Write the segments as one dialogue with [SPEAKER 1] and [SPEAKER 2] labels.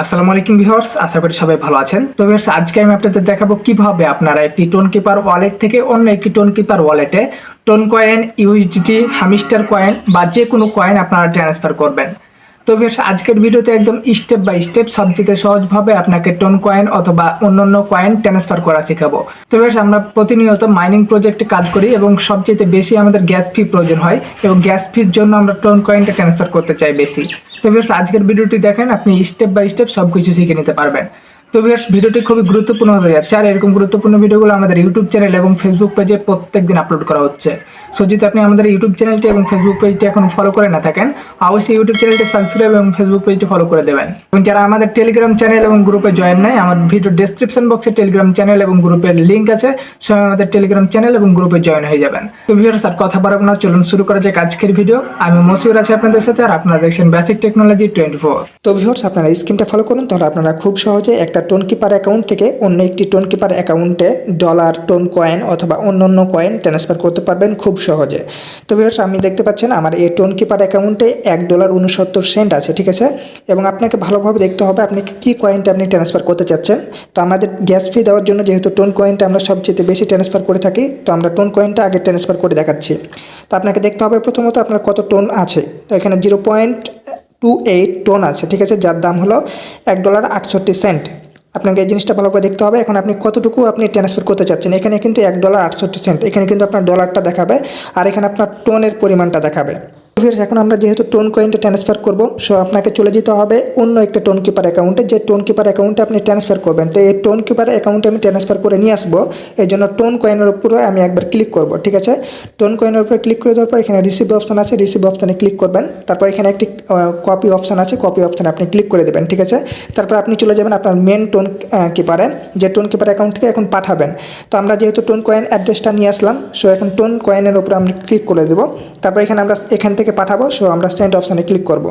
[SPEAKER 1] আসসালামু আলাইকুম ভিউয়ার্স, আশা করি সবাই ভালো আছেন। তো ভিউয়ার্স, আজকে আমি আপনাদের দেখাবো কিভাবে আপনারা একটি টোন কিপার ওয়ালেট থেকে অন্য একটি টোন কিপার ওয়ালেটে tone coin, USDT, hamster coin বা যে কোনো কয়েন আপনারা ট্রান্সফার করবেন। তো ভিউয়ার্স, আজকের ভিডিওতে একদম স্টেপ বাই স্টেপ সবচেয়ে সহজভাবে আপনাকে টোন কয়েন অথবা অন্যান্য কয়েন ট্রান্সফার করা শেখাবো। তো ভিউয়ার্স, আমরা প্রতিনিয়ত মাইনিং প্রজেক্টে কাজ করি এবং সবচেয়ে বেশি আমাদের গ্যাস ফি প্রয়োজন হয় এবং গ্যাস ফির জন্য আমরা টোন কয়েনটা ট্রান্সফার করতে চাই বেশি। তো ভিউয়ার্স, আজকের ভিডিওটি দেখেন, আপনি স্টেপ বাই স্টেপ সবকিছু শিখে নিতে পারবেন। তো ভিউয়ার্স, ভিডিওটি খুবই গুরুত্বপূর্ণ হতে যাচ্ছে, আর এরকম গুরুত্বপূর্ণ ভিডিওগুলো আমাদের ইউটিউব চ্যানেল এবং ফেসবুক পেজে প্রত্যেকদিন আপলোড করা হচ্ছে। সো যদি আপনি আমাদের ইউটিউব চ্যানেলটি এবং ফেসবুক পেজটি এখন ফলো করে না থাকেন, অবশ্যই ইউটিউব চ্যানেলটি সাবস্ক্রাইব এবং ফেসবুক পেজটি ফলো করে দেবেন। এবং যারা আমাদের টেলিগ্রাম চ্যানেল এবং গ্রুপে জয়েন নাই, আমার ভিডিও ডেসক্রিপশন বক্সে টেলিগ্রাম চ্যানেল এবং গ্রুপের লিঙ্ক আছে, সবাই আমাদের টেলিগ্রাম চ্যানেল এবং গ্রুপে জয়েন হয়ে যাবেন। তো ভিউয়ার্স, আর কথা বাড়াবো না, চলুন শুরু করা যাক আজকের ভিডিও। আমি মসিউর আছি আপনাদের সাথে, আর আপনারা দেখছেন বেসিক টেকনোলজি 24।
[SPEAKER 2] তো ভিউয়ার্স, আপনারা স্ক্রিনটা ফলো করুন, তাহলে আপনারা খুব সহজে একটা টোন কিপার অ্যাকাউন্ট থেকে অন্য একটি টোন কিপার অ্যাকাউন্টে ডলার, টোন কয়েন অথবা অন্যান্য কয়েন ট্রান্সফার করতে পারবেন খুব সহজে। তো ভিউয়ার্স, আপনি দেখতে পাচ্ছেন আমার এই টোন কিপার অ্যাকাউন্টে $1.69 আছে, ঠিক আছে। এবং আপনাকে ভালোভাবে দেখতে হবে আপনি কী কয়েনটা আপনি ট্রান্সফার করতে চাচ্ছেন। তো আমাদের গ্যাস ফি দেওয়ার জন্য যেহেতু টোন কয়েনটা আমরা সবচেয়ে বেশি ট্রান্সফার করে থাকি, তো আমরা টোন কয়েনটা আগে ট্রান্সফার করে দেখাচ্ছি। তো আপনাকে দেখতে হবে প্রথমত আপনার কত টোন আছে। তো এখানে 0.28 টোন আছে, ঠিক আছে, যার দাম হলো $1.68। আপনাকে এই জিনিসটা ভালো করে দেখতে হবে। এখন আপনি কতটুকু আপনি ট্রান্সফার করতে চাচ্ছেন, এখানে কিন্তু $1.68, এখানে কিন্তু আপনার ডলারটা দেখাবে আর এখানে আপনার টোনের পরিমাণটা দেখাবে। এখন আমরা যেহেতু টোন কয়েনটা ট্রান্সফার করব, সো আপনাকে চলে যেতে হবে অন্য একটা টোন কিপার অ্যাকাউন্টে, যে টোন কিপার অ্যাকাউন্টে আপনি ট্রান্সফার করবেন। তো এই টোন কিপার অ্যাকাউন্টে আমি ট্রান্সফার করে নিয়ে আসবো, এই জন্য টোন কয়েনের উপরে আমি একবার ক্লিক করব, ঠিক আছে। টোন কয়েনের উপরে ক্লিক করে দেওয়ার পর এখানে রিসিভ অপশান আছে, রিসিভ অপশানে ক্লিক করবেন। তারপর এখানে একটি কপি অপশান আছে, কপি অপশানে আপনি ক্লিক করে দেবেন, ঠিক আছে। তারপর আপনি চলে যাবেন আপনার মেন টোন কিপারে, যে টোন কিপার অ্যাকাউন্ট থেকে এখন পাঠাবেন। তো আমরা যেহেতু টোন কয়েন অ্যাড্রেসটা নিয়ে আসলাম, সো এখন টোন কয়েনের উপরে আমরা ক্লিক করে দেবো। তারপর এখানে আমরা এখান থেকে পাঠাবো, সো আমরা সেন্ড অপশানে ক্লিক করব।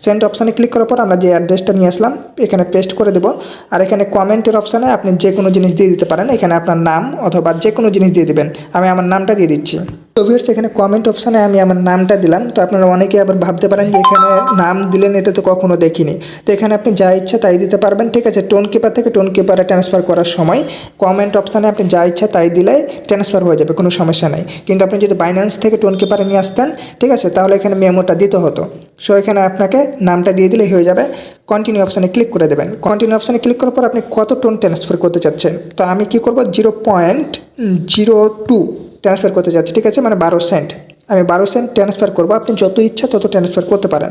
[SPEAKER 2] সেন্ড অপশানে ক্লিক করার পর আমরা যে অ্যাড্রেসটা নিয়ে আসলাম এখানে পেস্ট করে দেবো। আর এখানে কমেন্টের অপশানে আপনি যে কোনো জিনিস দিয়ে দিতে পারেন, এখানে আপনার নাম অথবা যে কোনো জিনিস দিয়ে দিবেন। আমি আমার নামটা দিয়ে দিচ্ছি। তো ভিউয়ার্স, এখানে কমেন্ট অপশানে আমি আমার নামটা দিলাম। তো আপনারা অনেকে আবার ভাবতে পারেন যে এখানে নাম দিলেন, এটা তো কখনো দেখিনি। তো এখানে আপনি যা ইচ্ছা তাই দিতে পারবেন, ঠিক আছে। টোন কিপার থেকে টোন কিপারে ট্রান্সফার করার সময় কমেন্ট অপশানে আপনি যা ইচ্ছা তাই দিলে ট্রান্সফার হয়ে যাবে, কোনো সমস্যা নাই। কিন্তু আপনি যদি বাইন্যান্স থেকে টোন কিপারে নিয়ে আসতেন, ঠিক আছে, তাহলে এখানে মেমোটা দিতে হতো। সো এখানে আপনাকে নামটা দিয়ে দিলেই হয়ে যাবে। কন্টিনিউ অপশানে ক্লিক করে দেবেন। কন্টিনিউ অপশানে ক্লিক করার পর আপনি কত টোন ট্রান্সফার করতে চাচ্ছেন। তো আমি কি করব, 0.02 ট্রান্সফার করতে চাচ্ছি, ঠিক আছে, মানে 12 সেন্ট। আমি 12 সেন্ট ট্রান্সফার করবো। আপনি যত ইচ্ছা তত ট্রান্সফার করতে পারেন।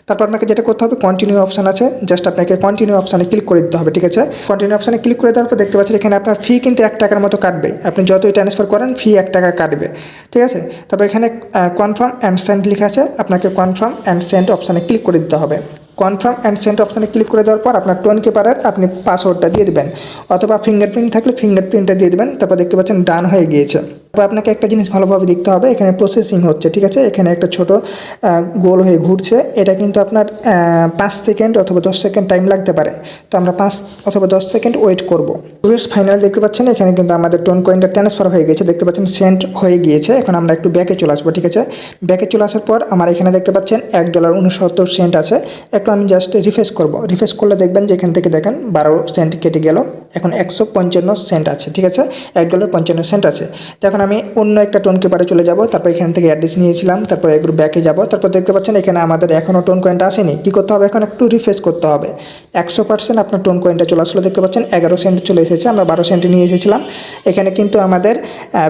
[SPEAKER 2] তারপর আপনাকে যেটা করতে হবে, কন্টিনিউ অপশান আছে, জাস্ট আপনাকে কন্টিনিউ অপশানে ক্লিক করে দিতে হবে, ঠিক আছে। কন্টিনিউ অপশানে ক্লিক করে দেওয়ার পর দেখতে পাচ্ছেন এখানে আপনার ফি কিন্তু $1 মতো কাটবে। আপনি যতই ট্রান্সফার করেন ফি $1 কাটবে, ঠিক আছে। তারপর এখানে কনফার্ম অ্যান্ড সেন্ড লেখা আছে, আপনাকে কনফার্ম অ্যান্ড সেন্ড অপশানে ক্লিক করে দিতে হবে। কনফার্ম অ্যান্ড সেন্ড অপশানে ক্লিক করে দেওয়ার পর আপনার টোন কিপারের আপনি পাসওয়ার্ডটা দিয়ে দেবেন, অথবা ফিঙ্গারপ্রিন্ট থাকলে ফিঙ্গারপ্রিন্টটা দিয়ে দেবেন। তারপর দেখতে পাচ্ছেন ডান হয়ে গিয়েছে। তারপর আপনাকে একটা জিনিস ভালোভাবে দেখতে হবে, এখানে প্রসেসিং হচ্ছে, ঠিক আছে। এখানে একটা ছোট গোল হয়ে ঘুরছে, এটা কিন্তু আপনার 5 সেকেন্ড অথবা 10 সেকেন্ড টাইম লাগতে পারে। তো আমরা 5 অথবা 10 সেকেন্ড ওয়েট করব। ফাইনাল দেখতে পাচ্ছেন এখানে কিন্তু আমাদের টোন কয়েনটা ট্রান্সফার হয়ে গেছে, দেখতে পাচ্ছেন সেন্ড হয়ে গিয়েছে। এখন আমরা একটু ব্যাকে চলে আসবো, ঠিক আছে। ব্যাকে চলে আসার পর আমার এখানে দেখতে পাচ্ছেন $1.69 আছে। একটু আমি জাস্ট রিফ্রেশ করব। রিফ্রেশ করলে দেখবেন যে এখান থেকে দেখেন 12 সেন্ট কেটে গেল, এখন 155 সেন্ট আছে, ঠিক আছে, $1.55 আছে। তো এখন আমি অন্য একটা টোন কিপারে চলে যাব। তারপর এখান থেকে অ্যাড্রেস নিয়েছিলাম, তারপর একটু ব্যাকে যাব। তারপর দেখতে পাচ্ছেন এখানে আমাদের এখনও টোন কয়েনটা আসেনি। কী করতে হবে, এখন একটু রিফ্রেশ করতে হবে। 100% আপনার টোন কয়েনটা চলে আসলো, দেখতে পাচ্ছেন 11 সেন্ট চলে এসেছে। আমরা 12 সেন্ট নিয়ে এসেছিলাম। এখানে কিন্তু আমাদের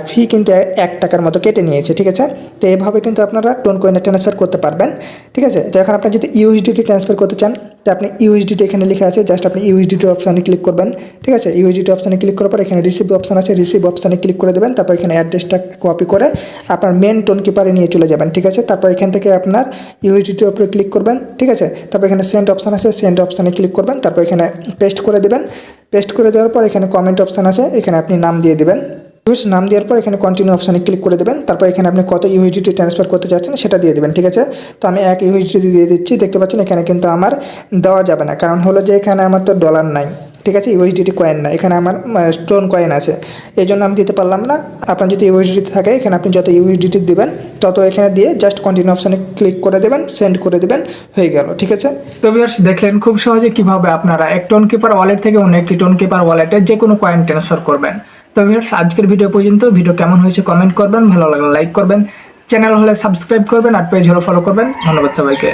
[SPEAKER 2] ফি কিন্তু $1 মতো কেটে নিয়েছে, ঠিক আছে। তো এইভাবে কিন্তু আপনারা টোন কয়েনটা ট্রান্সফার করতে পারবেন, ঠিক আছে। তো এখন আপনি যদি ইউএসডিটি ট্রান্সফার করতে চান, তো আপনি ইউএসডিটি এখানে লেখা আছে, জাস্ট আপনি ইউএসডিটি অপশানে ক্লিক করবেন, ঠিক আছে। ইউএসডিটি অপশানে ক্লিক করার পর এখানে রিসিভ অপশান আছে, রিসিভ অপশানে ক্লিক করে দেবেন। তারপর এখানে অ্যাড্রেসটা কপি করে আপনার মেন টোন কিপারে নিয়ে চলে যাবেন, ঠিক আছে। তারপর এখান থেকে আপনার ইউএসডিটির উপরে ক্লিক করবেন, ঠিক আছে। তারপর এখানে সেন্ড অপশান আছে, সেন্ড অপশানে ক্লিক করবেন। তারপর এখানে পেস্ট করে দেবেন। পেস্ট করে দেওয়ার পর এখানে কমেন্ট অপশান আছে, এখানে আপনি নাম দিয়ে দেবেন। নাম দেওয়ার পর এখানে কন্টিনিউ অপশানে ক্লিক করে দেবেন। তারপর এখানে আপনি কত ইউএসডিটি ট্রান্সফার করতে চাচ্ছেন সেটা দিয়ে দেবেন, ঠিক আছে। তো আমি 1 ইউএসডিটি দিয়ে দিচ্ছি। দেখতে পাচ্ছেন এখানে কিন্তু আমার দেওয়া যাবে না, কারণ হলো যে এখানে আমার তো ডলার নাই, ঠিক আছে, ইউএসডিটি কয়েন না, এখানে আমার টোন কয়েন আছে, এই জন্য আমি দিতে পারলাম না। আপনার যদি ইউএসডিটি থাকে এখানে আপনি যত ইউএসডিটি দেবেন তত এখানে দিয়ে জাস্ট কন্টিনিউ অপশানে ক্লিক করে দেবেন, সেন্ড করে দেবেন, হয়ে গেল। ঠিক আছে,
[SPEAKER 1] তো ভিউয়ার্স দেখলেন খুব সহজে কিভাবে আপনারা এক টোন কিপার ওয়ালেট থেকে অন্য একটি টোন কিপার ওয়ালেটে যে কোনো কয়েন ট্রান্সফার করবেন। তো ভিউয়ার্স আজকের ভিডিও পর্যন্ত। ভিডিও কেমন হয়েছে কমেন্ট করবেন, ভালো লাগলে লাইক করবেন, চ্যানেল হলে সাবস্ক্রাইব করবেন আর পেজ হলে ফলো করবেন। ধন্যবাদ সবাইকে।